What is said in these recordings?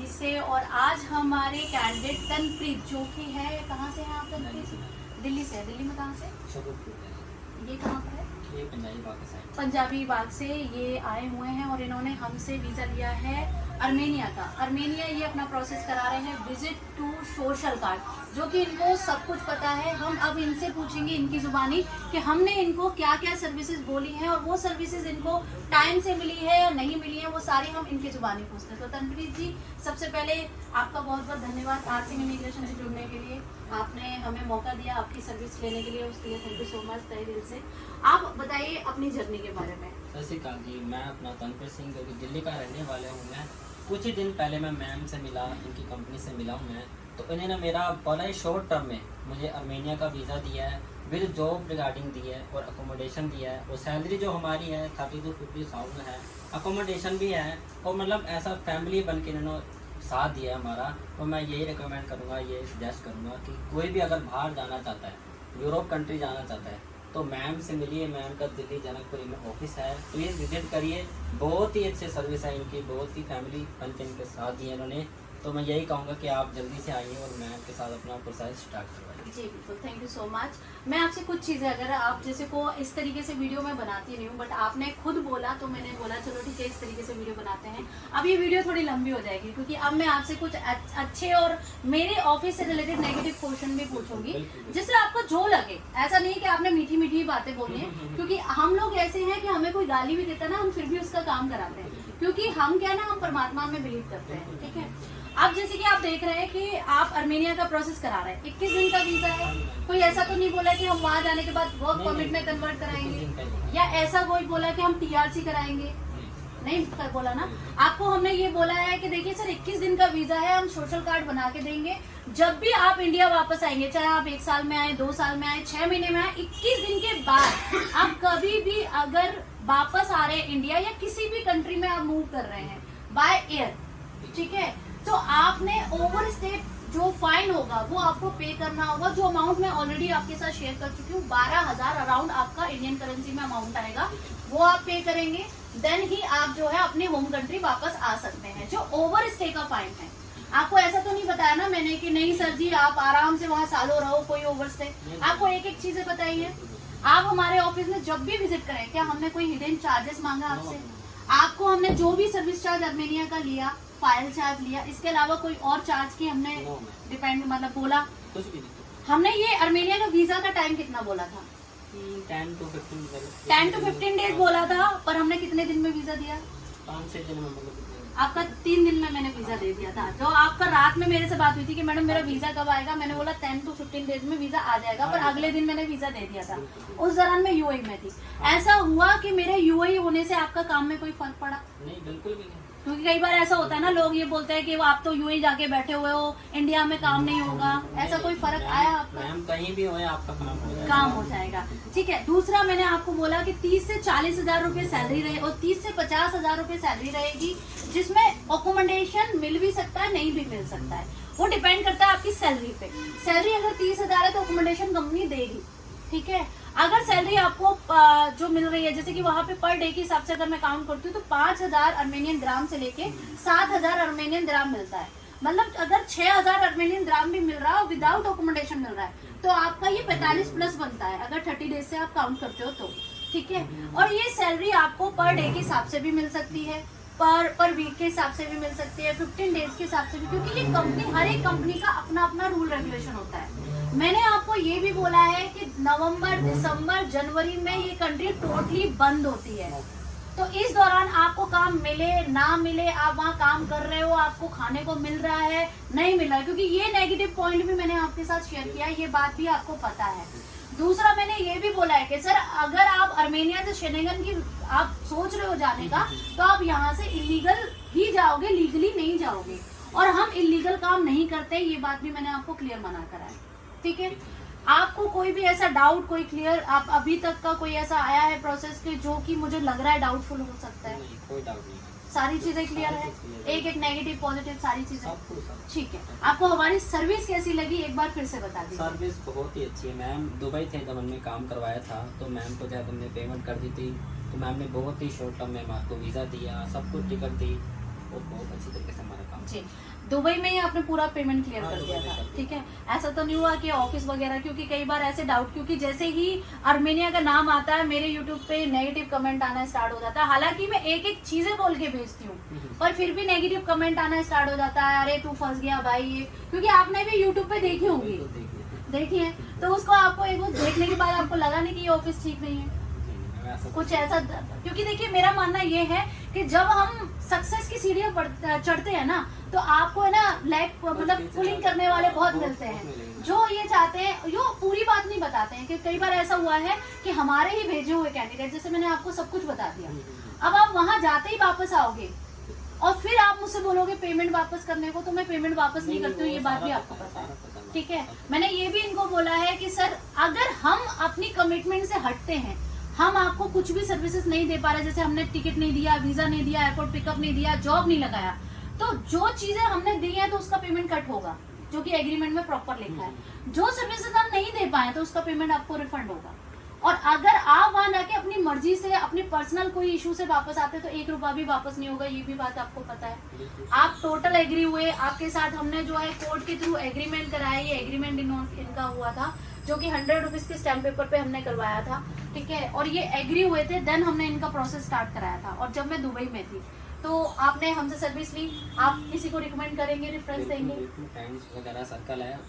दिल्ली से। और आज हमारे कैंडिडेट तनप्रीत जो कि है, कहाँ से हैं आप तनप्रीत? दिल्ली से है। दिल्ली में कहाँ से? ये कहाँ पर है? ये पंजाबी बाग के साइड। पंजाबी बाग से ये आए हुए हैं और इन्होंने हमसे वीज़ा लिया है अर्मेनिया का। अर्मेनिया ये अपना प्रोसेस करा रहे हैं, विजिट टू सोशल कार्ड, जो कि इनको सब कुछ पता है। हम अब इनसे पूछेंगे इनकी ज़ुबानी कि हमने इनको क्या क्या सर्विसेज बोली हैं और वो सर्विसेज इनको टाइम से मिली है या नहीं मिली है, वो सारी हम इनकी ज़ुबानी पूछते हैं। तो तनप्रीत जी, सबसे पहले आपका बहुत बहुत धन्यवाद आरसिंह इमिग्रेशन से जुड़ने के लिए। आपने हमें मौका दिया आपकी सर्विस लेने के लिए, उसके लिए थैंक यू सो मच तहे दिल से। आप बताइए अपनी जर्नी के बारे में। सत श्री अकाल जी, मैं अपना तनप्रीत सिंह जो कि दिल्ली का रहने वाला हूँ। मैं कुछ ही दिन पहले मैं मैम से मिला, इनकी कंपनी से मिला हूँ मैं। तो इन्होंने मेरा बड़ा ही शॉर्ट टर्म में मुझे अर्मेनिया का वीज़ा दिया है, विद जॉब रिगार्डिंग दी है और अकोमोडेशन दिया है। और सैलरी जो हमारी है 30 to 50,000 है, अकोमोडेशन भी है। और मतलब ऐसा फैमिली बन के इन्होंने साथ दिया है हमारा। तो मैं यही रिकमेंड करूँगा, ये सजेस्ट करूँगा कि कोई भी अगर बाहर जाना चाहता है, यूरोप कंट्री जाना चाहता है, तो मैम से मिलिए। मैम का दिल्ली जनकपुरी में ऑफिस है, प्लीज़ विजिट करिए। बहुत ही अच्छे सर्विस है इनकी, बहुत ही फैमिली बन के इनके साथ दिए इन्होंने। तो मैं यही कहूँगा कि आप जल्दी से आइए और मैम के साथ अपना प्रोसेस स्टार्ट करवाइए। जी बिल्कुल, थैंक यू सो मच। मैं आपसे कुछ चीज़ें, अगर आप जैसे को इस तरीके से वीडियो मैं बनाती नहीं हूँ, बट आपने खुद बोला तो मैंने बोला चलो ठीक है इस तरीके से वीडियो बनाते हैं। अब ये वीडियो थोड़ी लंबी हो जाएगी क्योंकि अब मैं आपसे कुछ अच्छे और मेरे ऑफिस से रिलेटेड नेगेटिव क्वेश्चन भी पूछूंगी, जिससे आपको जो लगे। ऐसा नहीं कि आपने मीठी मीठी बातें बोली हैं, क्योंकि हम लोग ऐसे हैं कि हमें कोई गाली भी देता ना, हम फिर भी उसका काम कराते हैं, क्योंकि हम क्या है ना, हम परमात्मा में बिलीव करते हैं। ठीक है, अब जैसे कि आप देख रहे हैं कि आप अर्मेनिया का प्रोसेस करा रहे हैं, 21 दिन का वीजा है। कोई ऐसा तो नहीं बोला कि हम वहाँ जाने के बाद वर्क परमिट में कन्वर्ट कराएंगे, या ऐसा कोई बोला कि हम टीआरसी कराएंगे? नहीं बोला ना। आपको हमने ये बोला है कि देखिए सर 21 दिन का वीजा है, हम सोशल कार्ड बना के देंगे। जब भी आप इंडिया वापस आएंगे, चाहे आप 1 साल में आए, 2 साल में आए, 6 महीने में आए, 21 दिन के बाद आप कभी भी अगर वापस आ रहे हैं इंडिया या किसी भी कंट्री में आप मूव कर रहे हैं बाय एयर, ठीक है, तो आपने ओवर स्टे जो फाइन होगा वो आपको पे करना होगा। जो अमाउंट मैं ऑलरेडी आपके साथ शेयर कर चुकी हूँ, 12,000 अराउंड आपका इंडियन करेंसी में अमाउंट आएगा, वो आप पे करेंगे। देन ही आप जो है अपने होम कंट्री वापस आ सकते हैं, जो ओवर स्टे का फाइन है। आपको ऐसा तो नहीं बताया ना मैंने कि नहीं सर जी आप आराम से वहाँ सालों रहो, कोई ओवर स्टे। आपको एक एक चीजें बताई है। आप हमारे ऑफिस में जब भी विजिट करें, क्या हमने कोई हिडन चार्जेस मांगा आपसे? आपको हमने जो भी सर्विस चार्ज अर्मेनिया का लिया, फाइल चार्ज लिया, इसके अलावा कोई और चार्ज की हमने डिपेंड मतलब बोला? कुछ भी नहीं। हमने ये अर्मेनिया का वीजा का टाइम कितना बोला था? 10 to 15 डेज बोला था, पर हमने कितने दिन में वीजा दिया? 5-6 दिन में मतलब आपका 3 दिन में मैंने वीजा दे दिया था। जो आपका रात में मेरे से बात हुई थी कि मैडम मेरा वीजा कब आएगा, मैंने बोला 10 to 15 डेज में वीजा आ जाएगा, पर अगले दिन मैंने वीजा दे दिया था। उस दौरान मैं यूएई में थी। ऐसा हुआ कि मेरे यूएई होने से आपका काम में कोई फर्क पड़ा? नहीं, बिल्कुल भी नहीं। क्योंकि कई बार ऐसा होता है ना, लोग ये बोलते हैं कि वो आप तो यूएई जाके बैठे हुए हो, इंडिया में काम नहीं होगा। ऐसा कोई फर्क आया आपका? मैम कहीं भी हो आपका काम हो जाएगा। काम हो जाएगा, ठीक है। दूसरा मैंने आपको बोला कि 30 से 40 हजार रुपए सैलरी रहे और 30 से 50 हजार रुपए सैलरी रहेगी, जिसमें अकोमोडेशन मिल भी सकता है, नहीं भी मिल सकता है। वो डिपेंड करता है आपकी सैलरी पे। सैलरी अगर 30,000 है तो अकोमोडेशन कंपनी देगी, ठीक है। अगर सैलरी आपको जो मिल रही है, जैसे कि वहाँ पे पर डे के हिसाब से अगर मैं काउंट करती हूँ तो 5,000 अर्मेनियन ग्राम से लेके 7,000 अर्मेनियन ग्राम मिलता है। मतलब अगर 6,000 अर्मेनियन ग्राम भी मिल रहा है विदाउट अकोमोडेशन मिल रहा है, तो आपका ये 45 प्लस बनता है, अगर 30 डेज से आप काउंट करते हो तो, ठीक है। और ये सैलरी आपको पर डे के हिसाब से भी मिल सकती है, पर वीक के हिसाब से भी मिल सकती है, 15 डेज के हिसाब से भी, क्योंकि ये कंपनी, हर एक कंपनी का अपना अपना रूल रेगुलेशन होता है। मैंने आपको ये भी बोला है कि नवंबर, दिसंबर, जनवरी में ये कंट्री टोटली बंद होती है। तो इस दौरान आपको काम मिले ना मिले, आप वहाँ काम कर रहे हो, आपको खाने को मिल रहा है नहीं मिल रहा है, क्योंकि ये नेगेटिव पॉइंट भी मैंने आपके साथ शेयर किया है, ये बात भी आपको पता है। दूसरा मैंने ये भी बोला है कि सर अगर आप अर्मेनिया से शेंगन की आप सोच रहे हो जाने का, तो आप यहाँ से इलीगल ही जाओगे, लीगली नहीं जाओगे। और हम इलीगल काम नहीं करते, ये बात भी मैंने आपको क्लियर मना करा है, ठीक है। आपको कोई भी ऐसा डाउट, कोई क्लियर, आप अभी तक का कोई ऐसा आया है प्रोसेस के जो कि मुझे लग रहा है डाउटफुल हो सकता है? नहीं, कोई डाउट नहीं। सारी चीजें क्लियर है, एक एक नेगेटिव पॉजिटिव सारी चीजें, ठीक है। आपको हमारी सर्विस कैसी लगी एक बार फिर से बता दीजिए। सर्विस बहुत ही अच्छी है मैम। दुबई थे जब हमने काम करवाया था, तो मैम को जब हमने पेमेंट कर दी थी, तो मैम ने बहुत ही शॉर्ट टर्म में आपको वीज़ा दिया, सब कुछ टिकट दी और बहुत अच्छी तरीके से हमारा काम जी, दुबई में ही आपने पूरा पेमेंट क्लियर हाँ, कर दुबई दिया में था, कर दिया। ठीक है। ऐसा तो नहीं हुआ कि ऑफिस वगैरह, क्योंकि कई बार ऐसे डाउट, क्योंकि जैसे ही आर्मेनिया का नाम आता है मेरे यूट्यूब पे नेगेटिव कमेंट आना स्टार्ट हो जाता है। हालांकि मैं एक एक चीजें बोल के भेजती हूँ, पर फिर भी नेगेटिव कमेंट आना स्टार्ट हो जाता है, अरे तू फंस गया भाई ये, क्योंकि आपने भी यूट्यूब पे देखी होंगी, बिल्कुल देखिए। देखी है, तो उसको आपको एक वो देखने के बाद आपको लगा नहीं कि ये ऑफिस ठीक नहीं है, कुछ ऐसा। क्योंकि देखिए मेरा मानना ये है कि जब हम सक्सेस की सीढ़ियां चढ़ते हैं ना, तो आपको है ना लाइक मतलब पुलिंग करने वाले बहुत मिलते हैं, जो ये चाहते हैं, यो पूरी बात नहीं बताते हैं। कि कई बार ऐसा हुआ है कि हमारे ही भेजे हुए कैंडिडेट, जैसे मैंने आपको सब कुछ बता दिया, अब आप वहां जाते ही वापस आओगे और फिर आप मुझसे बोलोगे पेमेंट वापस करने को, तो मैं पेमेंट वापस नहीं करती हूँ, ये बात भी आपको पता है, ठीक है। मैंने ये भी इनको बोला है कि सर अगर हम अपनी कमिटमेंट से हटते हैं, हम आपको कुछ भी सर्विसेज नहीं दे पा रहे, जैसे हमने टिकट नहीं दिया, वीजा नहीं दिया, एयरपोर्ट पिकअप नहीं दिया, जॉब नहीं लगाया, तो जो चीजें हमने दी है तो उसका पेमेंट कट होगा, जो कि एग्रीमेंट में प्रॉपर लिखा है। जो सर्विसेज हम नहीं दे पाए तो उसका पेमेंट आपको रिफंड होगा। और अगर आप वहां जाके अपनी मर्जी से अपनी पर्सनल कोई इशू से वापस आते तो 1 रुपया भी वापस नहीं होगा, ये भी बात आपको पता है। आप टोटल एग्री हुए, आपके साथ हमने जो है कोर्ट के थ्रू एग्रीमेंट कराया, ये एग्रीमेंट इनका हुआ था, जो कि 100 रुपीज के स्टैम्प पेपर पे हमने करवाया था, ठीक है। और ये एग्री हुए थे, देन हमने इनका प्रोसेस स्टार्ट कराया था। और जब मैं दुबई में थी तो आपने हमसे सर्विस ली, आप किसी को रिकमेंड करेंगे, रेफरेंस देंगे? फ्रेंड्स वगैरह सर्कल है,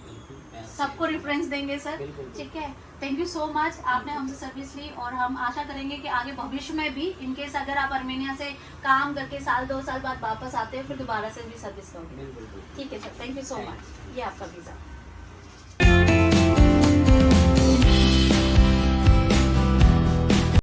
सबको रेफरेंस देंगे सर, बिल्कुल। ठीक है। थैंक यू सो मच, आपने हमसे सर्विस ली, और हम आशा करेंगे कि आगे भविष्य में भी इनकेस अगर आप आर्मेनिया से काम करके 1-2 साल बाद वापस आते हैं, फिर दोबारा से भी सर्विस करोगे, बिल्कुल। ठीक है sir. Thank you so much, ये आपका वीजा।